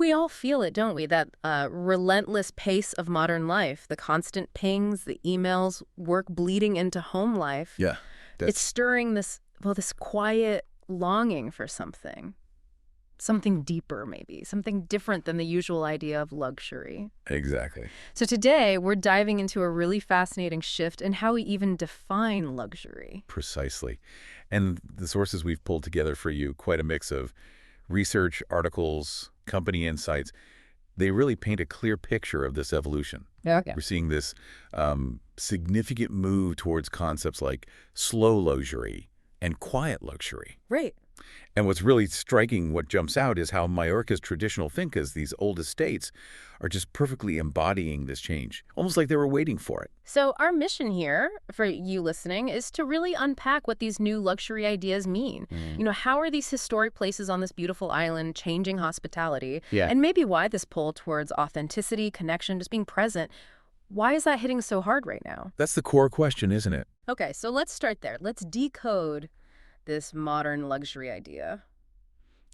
We all feel it, don't we? That relentless pace of modern life, the constant pings, the emails, work bleeding into home life. Yeah, It's stirring this, well, this quiet longing for something. Something deeper, maybe. Something different than the usual idea of luxury. exactly. So today, we're diving into a really fascinating shift in how we even define luxury. Precisely. And the sources we've pulled together for you, quite a mix of research, articles, company insights, they really paint a clear picture of this evolution. Okay. We're seeing this significant move towards concepts like slow luxury and quiet luxury. Right. And what's really striking, what jumps out, is how Mallorca's traditional fincas, these old estates, are just perfectly embodying this change, almost like they were waiting for it. So our mission here, for you listening, is to really unpack what these new luxury ideas mean. How are these historic places on this beautiful island changing hospitality? Yeah. And maybe why this pull towards authenticity, connection, just being present. Why is that hitting so hard right now? That's the core question, isn't it? Okay, so let's start there. Let's decode this modern luxury idea.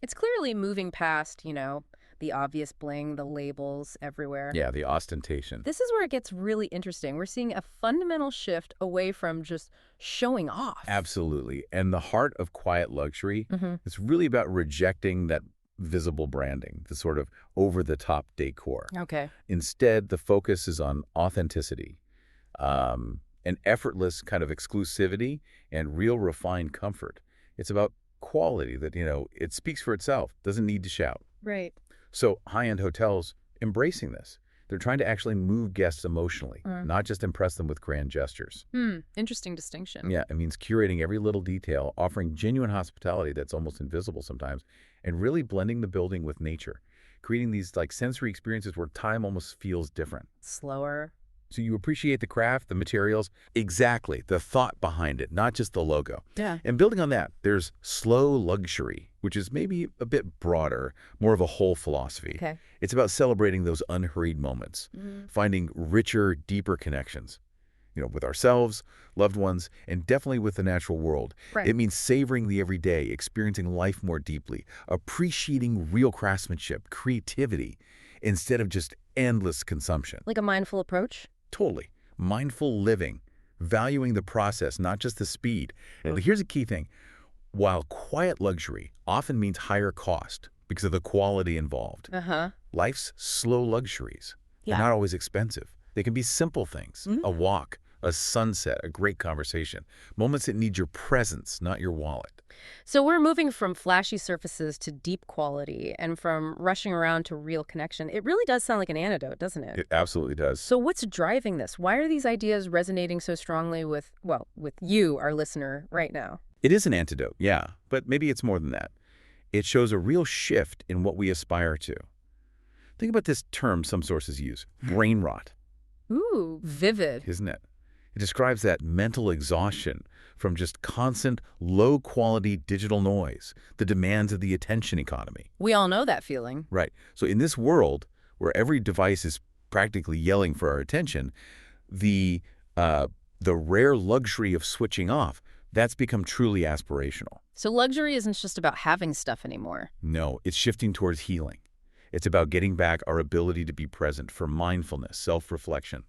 It's clearly moving past, the obvious bling, the labels everywhere. Yeah, the ostentation. This is where it gets really interesting. We're seeing a fundamental shift away from just showing off. Absolutely. And the heart of quiet luxury is really about rejecting that visible branding, the sort of over-the-top decor. Okay. Instead, the focus is on authenticity, an effortless kind of exclusivity and real refined comfort. It's about quality that, it speaks for itself, doesn't need to shout. Right. So high-end hotels embracing this. They're trying to actually move guests emotionally, not just impress them with grand gestures. Interesting distinction. Yeah, it means curating every little detail, offering genuine hospitality that's almost invisible sometimes, and really blending the building with nature, creating these sensory experiences where time almost feels different. Slower. So you appreciate the craft, the materials, exactly, the thought behind it, not just the logo. Yeah. And building on that, there's slow luxury, which is maybe a bit broader, more of a whole philosophy. Okay. It's about celebrating those unhurried moments, finding richer, deeper connections, with ourselves, loved ones, and definitely with the natural world. Right. It means savoring the everyday, experiencing life more deeply, appreciating real craftsmanship, creativity, instead of just endless consumption. Like a mindful approach? Totally. Mindful living, valuing the process, not just the speed. And here's a key thing. While quiet luxury often means higher cost because of the quality involved, life's slow luxuries are not always expensive. They can be simple things, a walk, a sunset, a great conversation, moments that need your presence, not your wallet. So we're moving from flashy surfaces to deep quality and from rushing around to real connection. It really does sound like an antidote, doesn't it? It absolutely does. So what's driving this? Why are these ideas resonating so strongly with you, our listener, right now? It is an antidote, yeah, but maybe it's more than that. It shows a real shift in what we aspire to. Think about this term some sources use, brain rot. Ooh, vivid. Isn't it? It describes that mental exhaustion from just constant, low-quality digital noise, the demands of the attention economy. We all know that feeling. Right. So in this world where every device is practically yelling for our attention, the rare luxury of switching off, that's become truly aspirational. So luxury isn't just about having stuff anymore. No, it's shifting towards healing. It's about getting back our ability to be present for mindfulness, self-reflection.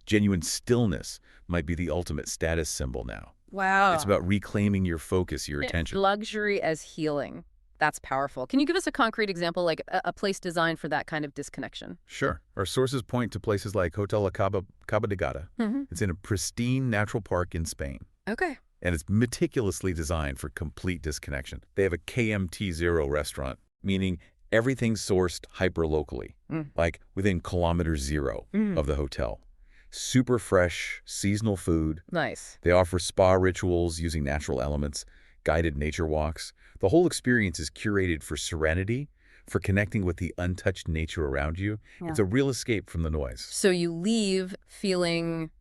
Genuine stillness might be the ultimate status symbol now. Wow. It's about reclaiming your focus, your attention. Luxury as healing. That's powerful. Can you give us a concrete example, like a place designed for that kind of disconnection? Sure. Our sources point to places like Hotel Cabo de Gata. It's in a pristine natural park in Spain. Okay. And it's meticulously designed for complete disconnection. They have a KMT0 restaurant, meaning everything's sourced hyper-locally, like within kilometer zero of the hotel. Super fresh, seasonal food. Nice. They offer spa rituals using natural elements, guided nature walks. The whole experience is curated for serenity, for connecting with the untouched nature around you. Yeah. It's a real escape from the noise. So you leave feeling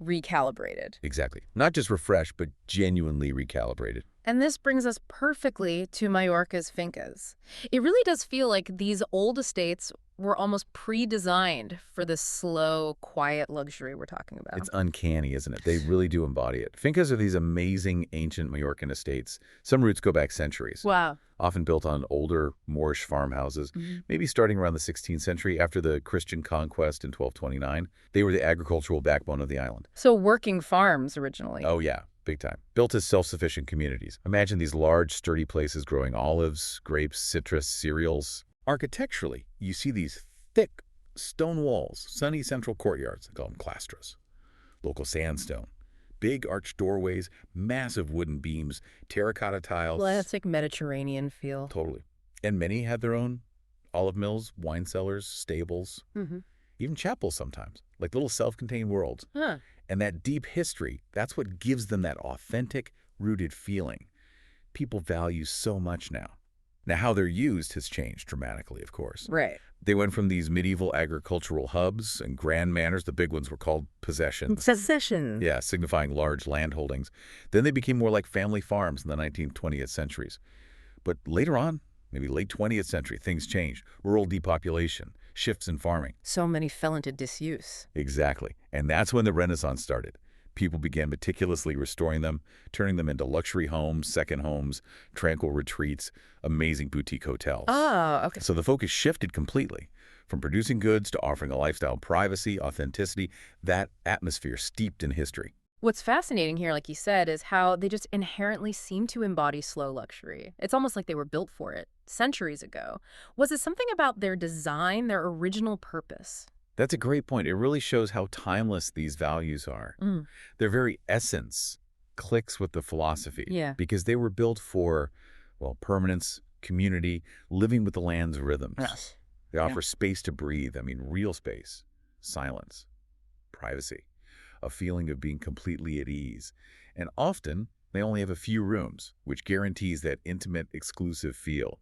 recalibrated. Exactly. Not just refreshed, but genuinely recalibrated. And this brings us perfectly to Mallorca's fincas. It really does feel like these old estates were almost pre-designed for the slow, quiet luxury we're talking It's about. uncanny, isn't it? They really do embody it. Fincas are these amazing ancient Mallorcan estates. Some roots go back centuries, Wow. often built on older Moorish farmhouses, Mhm. maybe starting around the 16th century after the Christian conquest in 1229. They were the agricultural backbone of the island. So working farms originally. Oh, yeah, big time. Built as self-sufficient communities. Imagine these large, sturdy places growing olives, grapes, citrus, cereals. Architecturally, you see these thick stone walls, sunny central courtyards, they call them clastras, local sandstone, big arched doorways, massive wooden beams, terracotta tiles, Classic Mediterranean feel. totally. And many had their own olive mills, wine cellars, stables, Hmm. even chapels sometimes, like little self-contained worlds. Huh. And that deep history, that's what gives them that authentic, rooted feeling people value so much now. Now, how they're used has changed dramatically, of course. Right. They went from these medieval agricultural hubs and grand manors, the big ones were called possessions. Possession. Yeah, signifying large landholdings. Then they became more like family farms in the 19th, 20th centuries. But later on, maybe late 20th century, things changed. Rural depopulation, shifts in farming. So many fell into disuse. Exactly. And that's when the Renaissance started. People began meticulously restoring them, turning them into luxury homes, second homes, tranquil retreats, amazing boutique hotels. Oh, okay. So the focus shifted completely. From producing goods to offering a lifestyle of privacy, authenticity, that atmosphere steeped in history. What's fascinating here, like you said, is how they just inherently seem to embody slow luxury. It's almost like they were built for it centuries ago. Was it something about their design, their original purpose? That's a great point. It really shows how timeless these values are. Mm. Their very essence clicks with the philosophy Yeah. because they were built for, well, permanence, community, living with the land's rhythms. Yes. They offer space to breathe. I mean, real space, silence, privacy, a feeling of being completely at ease. And often, they only have a few rooms, which guarantees that intimate, exclusive feel.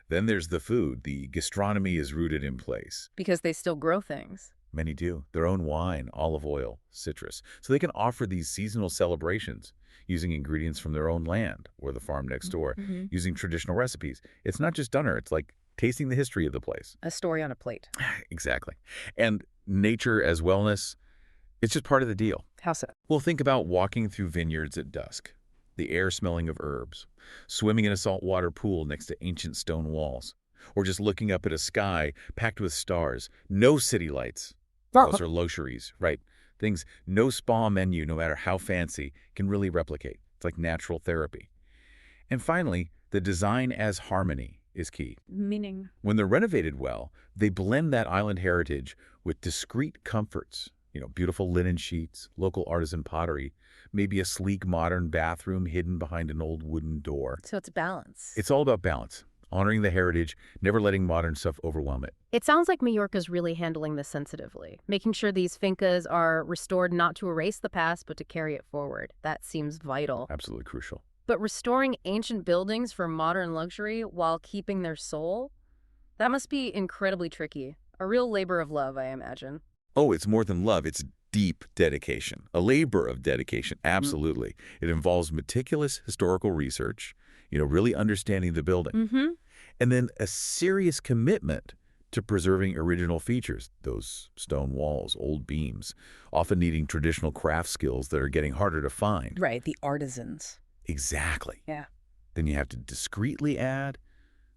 Then there's the food. The gastronomy is rooted in place. Because they still grow things. Many do. Their own wine, olive oil, citrus. So they can offer these seasonal celebrations using ingredients from their own land or the farm next door, Mm-hmm. using traditional recipes. It's not just dinner. It's like tasting the history of the place. A story on a plate. Exactly. And nature as wellness, it's just part of the deal. How so? Well, think about walking through vineyards at dusk, the air smelling of herbs, swimming in a saltwater pool next to ancient stone walls, or just looking up at a sky packed with stars, no city lights. Those are luxuries, right? Things no spa menu, no matter how fancy, can really replicate. It's like natural therapy. And finally, the design as harmony is key. Meaning? When they're renovated well, they blend that island heritage with discreet comforts. Beautiful linen sheets, local artisan pottery, maybe a sleek modern bathroom hidden behind an old wooden door. So it's balance. It's all about balance, honoring the heritage, never letting modern stuff overwhelm it. It sounds like Mallorca's really handling this sensitively, making sure these fincas are restored not to erase the past, but to carry it forward. That seems vital. Absolutely crucial. But restoring ancient buildings for modern luxury while keeping their soul? That must be incredibly tricky. A real labor of love, I imagine. Oh, it's more than love. It's deep dedication, a labor of dedication. Absolutely. It involves meticulous historical research, really understanding the building. Mm-hmm. And then a serious commitment to preserving original features, those stone walls, old beams, often needing traditional craft skills that are getting harder to find. Right, the artisans. Exactly. Yeah. Then you have to discreetly add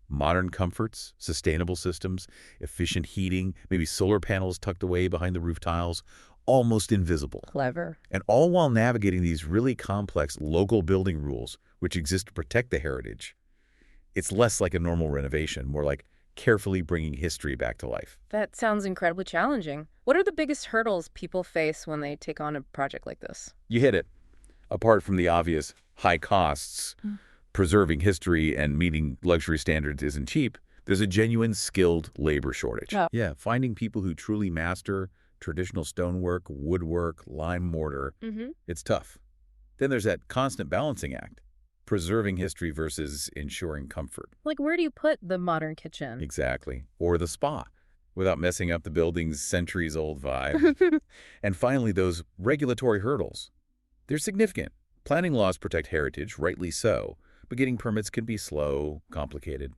modern comforts, sustainable systems, efficient heating, maybe solar panels tucked away behind the roof tiles, almost invisible. Clever. And all while navigating these really complex local building rules which exist to protect the heritage. It's less like a normal renovation, more like carefully bringing history back to life. That sounds incredibly challenging. What are the biggest hurdles people face when they take on a project like this? You hit it. Apart from the obvious high costs, preserving history and meeting luxury standards isn't cheap, there's a genuine skilled labor shortage. Oh. Yeah, finding people who truly master traditional stonework, woodwork, lime mortar, Mm-hmm. it's tough. Then there's that constant balancing act, preserving history versus ensuring comfort. Like, where do you put the modern kitchen? Exactly. Or the spa, without messing up the building's centuries-old vibe. And finally, those regulatory hurdles. They're significant. Planning laws protect heritage, rightly so, but getting permits can be slow, complicated.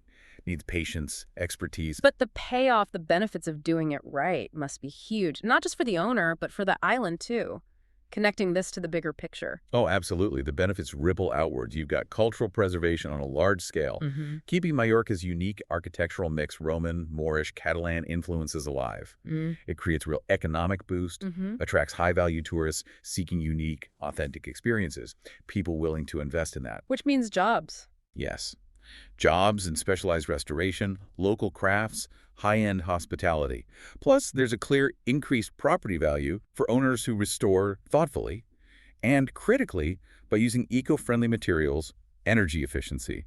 Needs patience, expertise. But the payoff, the benefits of doing it right must be huge, not just for the owner, but for the island too. Connecting this to the bigger picture. Oh, absolutely. The benefits ripple outwards. You've got cultural preservation on a large scale, Mm-hmm. keeping Mallorca's unique architectural mix Roman, Moorish, Catalan influences alive. It creates real economic boost, Mm-hmm. attracts high-value tourists seeking unique, authentic experiences, people willing to invest in that. Which means jobs. Yes. Jobs in specialized restoration, local crafts, high-end hospitality. Plus, there's a clear increased property value for owners who restore thoughtfully and critically by using eco-friendly materials, energy efficiency.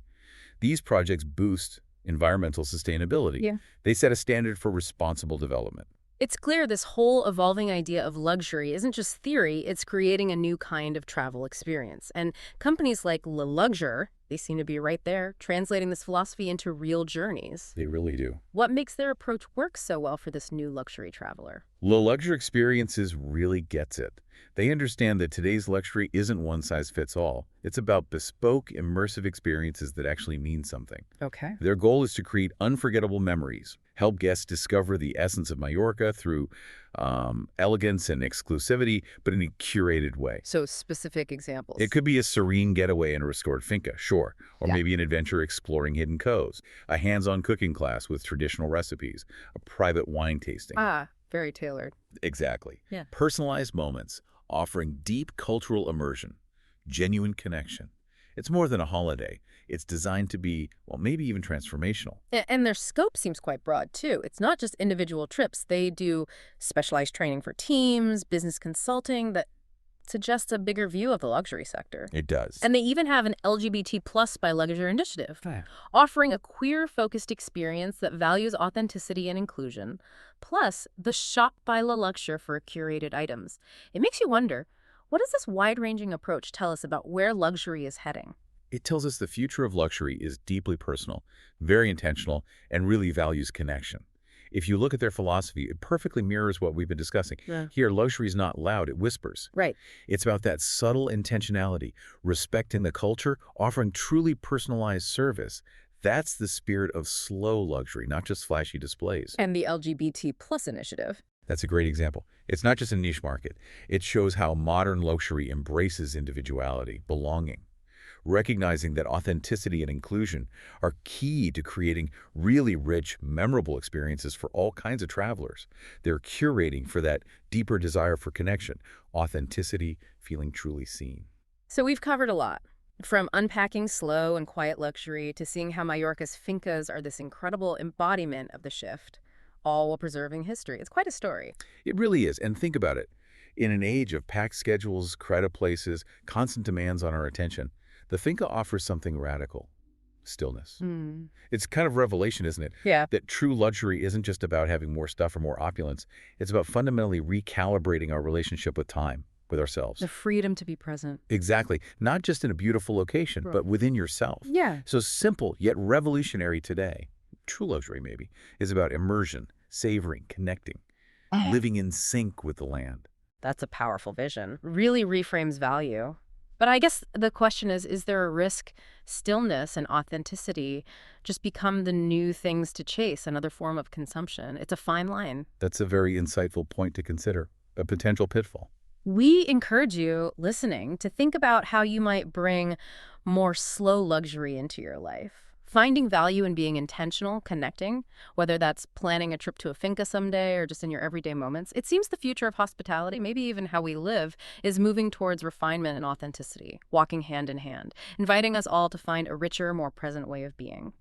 These projects boost environmental sustainability. Yeah. They set a standard for responsible development. It's clear this whole evolving idea of luxury isn't just theory, it's creating a new kind of travel experience. And companies like Luxure, they seem to be right there, translating this philosophy into real journeys. They really do. What makes their approach work so well for this new luxury traveler? The Luxury Experiences really gets it. They understand that today's luxury isn't one size fits all. It's about bespoke, immersive experiences that actually mean something. Okay. Their goal is to create unforgettable memories, help guests discover the essence of Mallorca through elegance and exclusivity, but in a curated way. So specific examples. It could be a serene getaway in a restored finca, sure, or Yeah. maybe an adventure exploring hidden coves, a hands-on cooking class with traditional recipes, a private wine tasting. Very tailored. Exactly. Yeah. Personalized moments, offering deep cultural immersion, genuine connection. It's more than a holiday. It's designed to be, well, maybe even transformational. And their scope seems quite broad, too. It's not just individual trips. They do specialized training for teams, business consulting that suggests a bigger view of the luxury sector. It does. And they even have an LGBT plus by Luxure initiative, Yeah. offering a queer-focused experience that values authenticity and inclusion, plus the Shop by La Luxure for curated items. It makes you wonder, what does this wide-ranging approach tell us about where luxury is heading? It tells us the future of luxury is deeply personal, very intentional, and really values connection. If you look at their philosophy, it perfectly mirrors what we've been discussing. Yeah. Here, luxury is not loud, it whispers. Right. It's about that subtle intentionality, respecting the culture, offering truly personalized service. That's the spirit of slow luxury, not just flashy displays. And the LGBT plus initiative. That's a great example. It's not just a niche market. It shows how modern luxury embraces individuality, belonging, recognizing that authenticity and inclusion are key to creating really rich, memorable experiences for all kinds of travelers. They're curating for that deeper desire for connection, authenticity, feeling truly seen. So we've covered a lot, from unpacking slow and quiet luxury to seeing how Mallorca's fincas are this incredible embodiment of the shift, all while preserving history. It's quite a story. It really is. And think about it. In an age of packed schedules, crowded places, constant demands on our attention, the finca offers something radical: stillness. It's kind of revelation, isn't it? Yeah. That true luxury isn't just about having more stuff or more opulence. It's about fundamentally recalibrating our relationship with time, with ourselves. The freedom to be present. Exactly. Not just in a beautiful location, Right. but within yourself. Yeah. So simple, yet revolutionary today. True luxury, maybe, is about immersion, savoring, connecting, living in sync with the land. That's a powerful vision. Really reframes value. But I guess the question is there a risk stillness and authenticity just become the new things to chase, another form of consumption? It's a fine line. That's a very insightful point to consider, a potential pitfall. We encourage you, listening, to think about how you might bring more slow luxury into your life. Finding value in being intentional, connecting, whether that's planning a trip to a finca someday or just in your everyday moments. It seems the future of hospitality, maybe even how we live, is moving towards refinement and authenticity, walking hand in hand, inviting us all to find a richer, more present way of being.